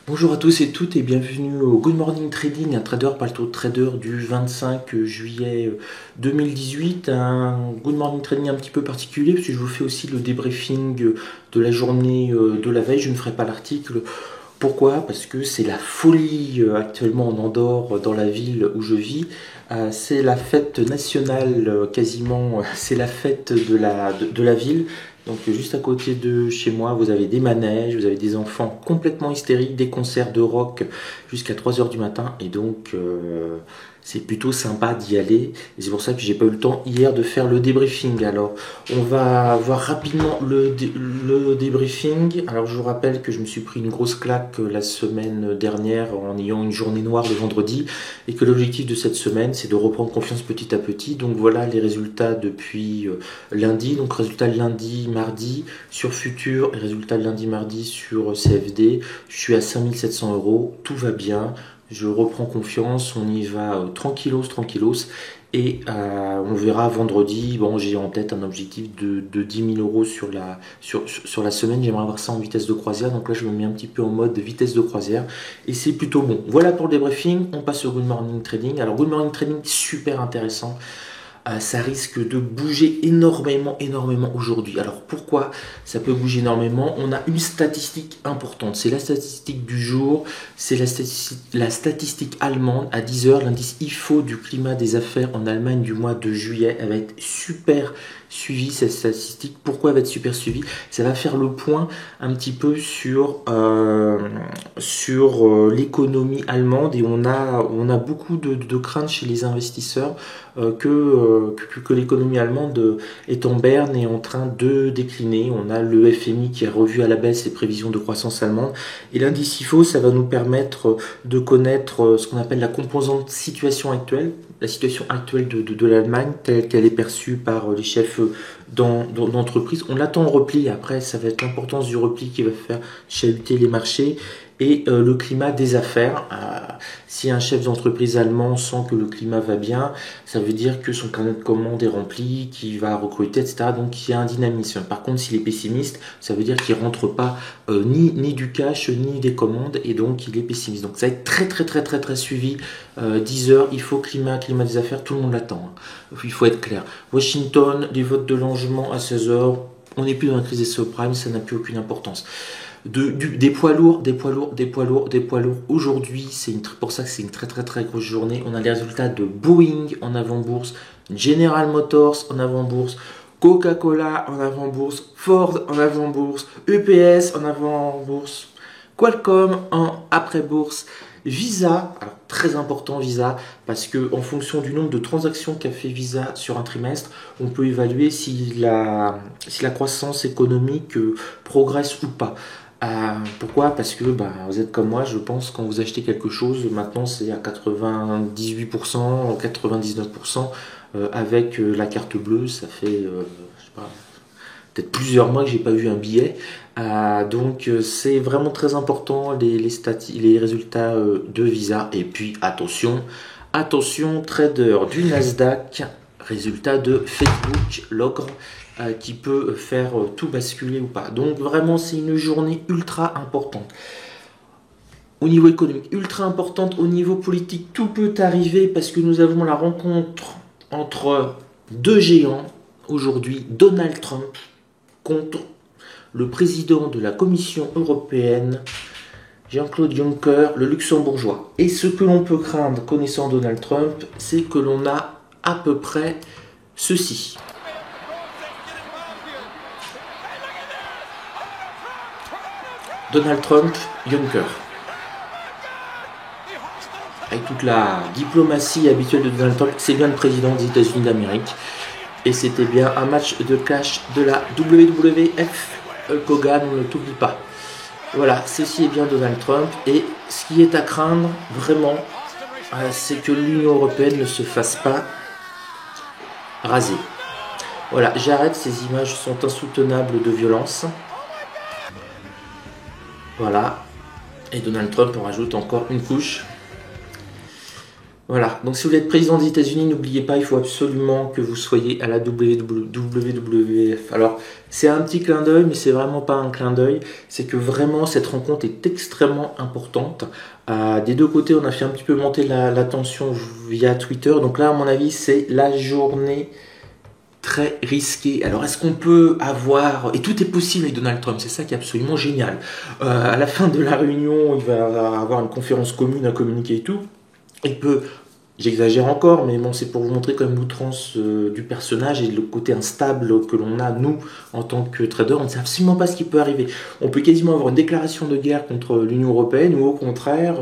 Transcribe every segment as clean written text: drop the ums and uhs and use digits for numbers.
Bonjour à tous et toutes et bienvenue au Good Morning Trading, un trader par le taux de trader du 25 juillet 2018. Un Good Morning Trading un petit peu particulier parce que je vous fais aussi le débriefing de la journée de la veille. Je ne ferai pas l'article. Pourquoi? Parce que c'est la folie actuellement en Andorre, dans la ville où je vis. C'est la fête nationale quasiment, c'est la fête de la ville. Donc juste à côté de chez moi, vous avez des manèges, vous avez des enfants complètement hystériques, des concerts de rock jusqu'à 3 heures du matin. Et donc c'est plutôt sympa d'y aller. Et c'est pour ça que j'ai pas eu le temps hier de faire le débriefing. Alors on va voir rapidement le débriefing. Alors je vous rappelle que je me suis pris une grosse claque la semaine dernière en ayant une journée noire le vendredi. Et que l'objectif de cette semaine c'est de reprendre confiance petit à petit. Donc voilà les résultats depuis lundi. Donc résultat lundi, mardi sur Futur et résultat lundi, mardi sur CFD. Je suis à 5700 €. Tout va bien. Je reprends confiance, on y va tranquillos, tranquillos, et on verra vendredi. Bon, j'ai en tête un objectif de 10 000 € sur la semaine. J'aimerais avoir ça en vitesse de croisière, donc là je me mets un petit peu en mode vitesse de croisière, et c'est plutôt bon. Voilà pour le débriefing, on passe au Good Morning Trading. Alors Good Morning Trading, super intéressant. Ça risque de bouger énormément, énormément aujourd'hui. Alors pourquoi ça peut bouger énormément? On a une statistique importante, c'est la statistique du jour, c'est la statistique allemande à 10 heures, l'indice IFO du climat des affaires en Allemagne du mois de juillet. Elle va être super suivie, cette statistique. Pourquoi elle va être super suivie? Ça va faire le point un petit peu sur l'économie allemande, et on a beaucoup de craintes chez les investisseurs que l'économie allemande est en berne et est en train de décliner. On a le FMI qui a revu à la baisse ses prévisions de croissance allemande. Et l'indice IFO, ça va nous permettre de connaître ce qu'on appelle la composante situation actuelle, la situation actuelle de l'Allemagne telle qu'elle est perçue par les chefs d'entreprise. On attend le repli. Après, ça va être l'importance du repli qui va faire chahuter les marchés. Et le climat des affaires. Si un chef d'entreprise allemand sent que le climat va bien, ça veut dire que son carnet de commandes est rempli, qu'il va recruter, etc. Donc il y a un dynamisme. Par contre, s'il est pessimiste, ça veut dire qu'il ne rentre pas ni du cash, ni des commandes, et donc il est pessimiste. Donc ça va être très très très très très suivi. 10 heures, il faut climat des affaires, tout le monde l'attend. Il faut être clair. Washington, les votes de logement à 16 heures, on n'est plus dans la crise des subprimes, ça n'a plus aucune importance. Des poids lourds. Aujourd'hui, pour ça que c'est une très très très grosse journée. On a les résultats de Boeing en avant-bourse, General Motors en avant-bourse, Coca-Cola en avant-bourse, Ford en avant-bourse, UPS en avant-bourse, Qualcomm en après-bourse, Visa, alors très important Visa, parce que en fonction du nombre de transactions qu'a fait Visa sur un trimestre, on peut évaluer si la croissance économique progresse ou pas. Pourquoi? Parce que vous êtes comme moi, je pense, quand vous achetez quelque chose, maintenant c'est à 98%, 99%, avec la carte bleue, ça fait, je sais pas, peut-être plusieurs mois que j'ai pas vu un billet. Donc c'est vraiment très important les résultats de Visa. Et puis attention, trader du Nasdaq, résultat de Facebook, l'ogre, qui peut faire tout basculer ou pas. Donc vraiment c'est une journée ultra importante. Au niveau économique, ultra importante. Au niveau politique, tout peut arriver parce que nous avons la rencontre entre deux géants aujourd'hui, Donald Trump contre le président de la Commission européenne, Jean-Claude Juncker, le luxembourgeois. Et ce que l'on peut craindre, connaissant Donald Trump, c'est que l'on a à peu près ceci. Donald Trump, Juncker. Avec toute la diplomatie habituelle de Donald Trump, c'est bien le président des États-Unis d'Amérique. Et c'était bien un match de clash de la WWF. Hulk Hogan, on ne t'oublie pas. Voilà, ceci est bien Donald Trump. Et ce qui est à craindre, vraiment, c'est que l'Union européenne ne se fasse pas raser. Voilà, j'arrête, ces images sont insoutenables de violence. Voilà, et Donald Trump en rajoute encore une couche. Voilà, donc si vous voulez être président des États-Unis, n'oubliez pas, il faut absolument que vous soyez à la WWF. Alors, c'est un petit clin d'œil, mais c'est vraiment pas un clin d'œil. C'est que vraiment, cette rencontre est extrêmement importante. Des deux côtés, on a fait un petit peu monter la tension via Twitter. Donc là, à mon avis, c'est la journée très risquée. Alors, est-ce qu'on peut avoir... Et tout est possible avec Donald Trump, c'est ça qui est absolument génial. À la fin de la réunion, il va avoir une conférence commune, un communiqué et tout. Il peut, j'exagère encore, mais bon, c'est pour vous montrer quand même l'outrance du personnage et le côté instable que l'on a, nous, en tant que trader. On ne sait absolument pas ce qui peut arriver. On peut quasiment avoir une déclaration de guerre contre l'Union Européenne ou au contraire,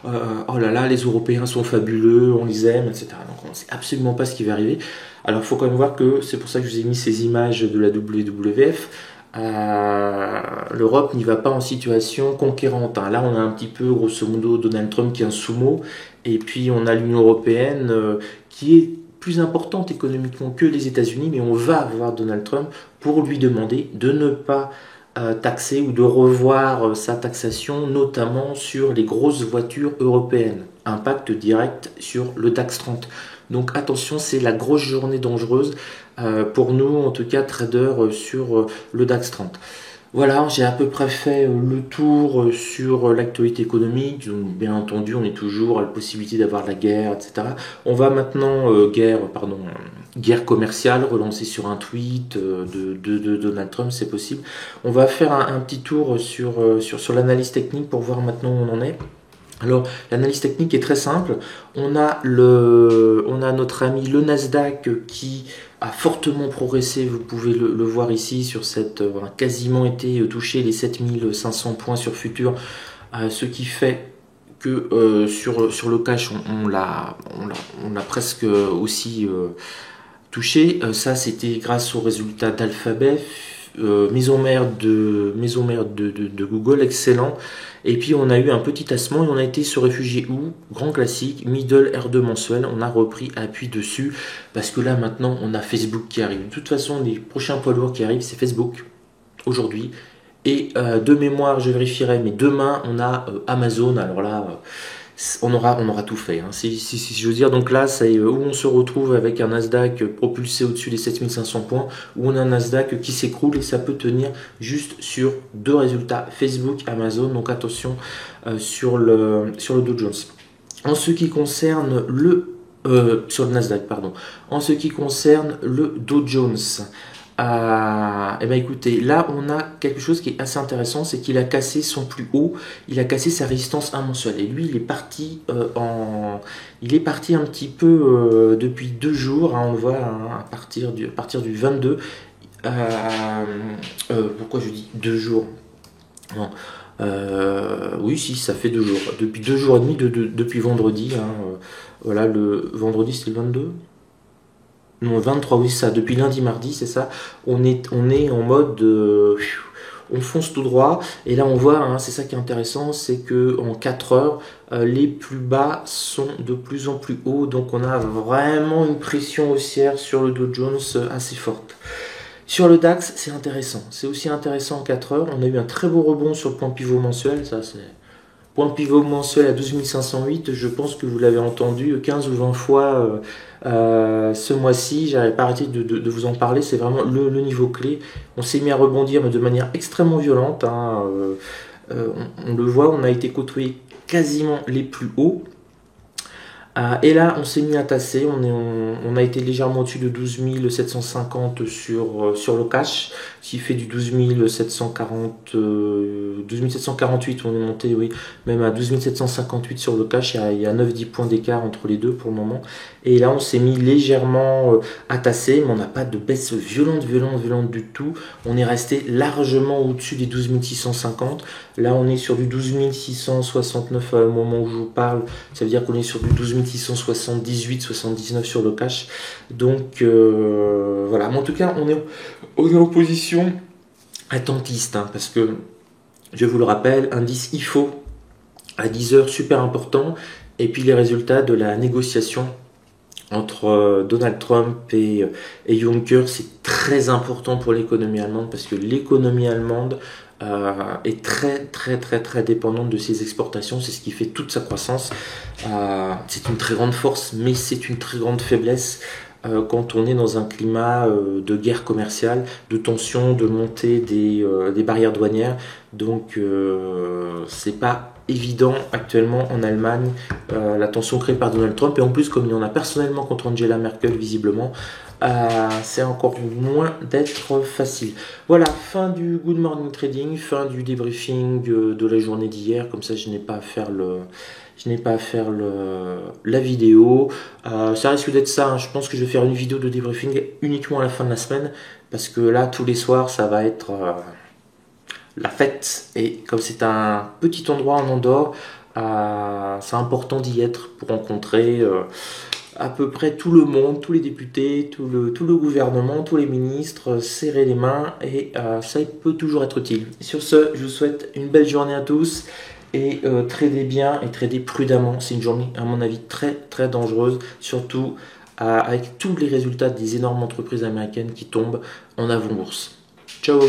oh là là, les Européens sont fabuleux, on les aime, etc. Donc on ne sait absolument pas ce qui va arriver. Alors il faut quand même voir que c'est pour ça que je vous ai mis ces images de la WWF. L'Europe n'y va pas en situation conquérante. Hein. Là, on a un petit peu, grosso modo, Donald Trump qui est un sumo, et puis on a l'Union Européenne qui est plus importante économiquement que les États-Unis, mais on va voir Donald Trump pour lui demander de ne pas taxer ou de revoir sa taxation, notamment sur les grosses voitures européennes. Impact direct sur le DAX 30. Donc attention, c'est la grosse journée dangereuse pour nous, en tout cas traders sur le DAX 30. Voilà, j'ai à peu près fait le tour sur l'actualité économique. Donc, bien entendu, on est toujours à la possibilité d'avoir la guerre, etc. On va maintenant, guerre commerciale, relancer sur un tweet de Donald Trump, c'est possible. On va faire un petit tour sur l'analyse technique pour voir maintenant où on en est. Alors, l'analyse technique est très simple. On a notre ami le Nasdaq qui a fortement progressé. Vous pouvez le voir ici sur cette, quasiment été touché les 7500 points sur futur, ce qui fait que sur le cash, on l'a presque aussi touché. Ça, c'était grâce aux résultats d'Alphabet. Maison mère de Google, excellent. Et puis on a eu un petit tassement et on a été se réfugier où? Grand classique, middle R2 mensuel, on a repris appui dessus parce que là maintenant on a Facebook qui arrive. De toute façon, les prochains poids lourds qui arrivent, c'est Facebook aujourd'hui. Et de mémoire, je vérifierai, mais demain on a Amazon. Alors là, on aura tout fait. Hein. Si je veux dire, donc là, c'est où on se retrouve avec un Nasdaq propulsé au-dessus des 7500 points, où on a un Nasdaq qui s'écroule et ça peut tenir juste sur deux résultats, Facebook, Amazon. Donc attention sur le Dow Jones. En ce qui concerne sur le Nasdaq, pardon. En ce qui concerne le Dow Jones, eh ben écoutez, là on a quelque chose qui est assez intéressant, c'est qu'il a cassé son plus haut, il a cassé sa résistance 1 mensuelle. Et lui, il est parti un petit peu depuis 2 jours, hein, on le voit hein, à partir du 22. Pourquoi je dis 2 jours? Non. Oui, si, ça fait 2 jours. Depuis 2 jours et demi, depuis vendredi. Hein, voilà, le vendredi c'était le 22. Non, 23, oui, ça, depuis lundi, mardi, c'est ça. On est en mode. On fonce tout droit. Et là, on voit, hein, c'est ça qui est intéressant, c'est que en 4 heures, les plus bas sont de plus en plus hauts. Donc, on a vraiment une pression haussière sur le Dow Jones assez forte. Sur le DAX, c'est intéressant. C'est aussi intéressant en 4 heures. On a eu un très beau rebond sur le point pivot mensuel. Ça, c'est. Point pivot mensuel à 12 508, je pense que vous l'avez entendu 15 ou 20 fois ce mois-ci. J'avais pas arrêté de vous en parler, c'est vraiment le niveau clé. On s'est mis à rebondir mais de manière extrêmement violente. Hein. On le voit, on a été côtoyé quasiment les plus hauts. Et là, on s'est mis à tasser, on a été légèrement au-dessus de 12 750 sur le cash, ce qui fait du 12 748, on est monté, oui, même à 12 758 sur le cash, il y a 9-10 points d'écart entre les deux pour le moment. Et là, on s'est mis légèrement à tasser, mais on n'a pas de baisse violente du tout. On est resté largement au-dessus des 12 650. Là, on est sur du 12 669 au moment où je vous parle. Ça veut dire qu'on est sur du 12 678, 79 sur le cash. Donc, voilà. Mais en tout cas, on est en position attentiste. Hein, parce que, je vous le rappelle, indice IFO à 10 heures, super important. Et puis, les résultats de la négociation entre Donald Trump et Juncker, c'est très important pour l'économie allemande parce que l'économie allemande est très dépendante de ses exportations. C'est ce qui fait toute sa croissance. C'est une très grande force, mais c'est une très grande faiblesse quand on est dans un climat de guerre commerciale, de tension, de montée des barrières douanières. Donc c'est pas évident actuellement en Allemagne, la tension créée par Donald Trump, et en plus comme il y en a personnellement contre Angela Merkel visiblement, c'est encore moins d'être facile. Voilà, fin du Good Morning Trading, fin du débriefing de la journée d'hier. Comme ça je n'ai pas à faire la vidéo. Ça risque d'être ça, hein. Je pense que je vais faire une vidéo de débriefing uniquement à la fin de la semaine, parce que là tous les soirs ça va être la fête, et comme c'est un petit endroit en Andorre, c'est important d'y être pour rencontrer à peu près tout le monde, tous les députés, tout le gouvernement, tous les ministres, serrer les mains, et ça peut toujours être utile. Sur ce, je vous souhaite une belle journée à tous, et tradez bien et tradez prudemment. C'est une journée à mon avis très dangereuse, surtout avec tous les résultats des énormes entreprises américaines qui tombent en avant-bourse. Ciao.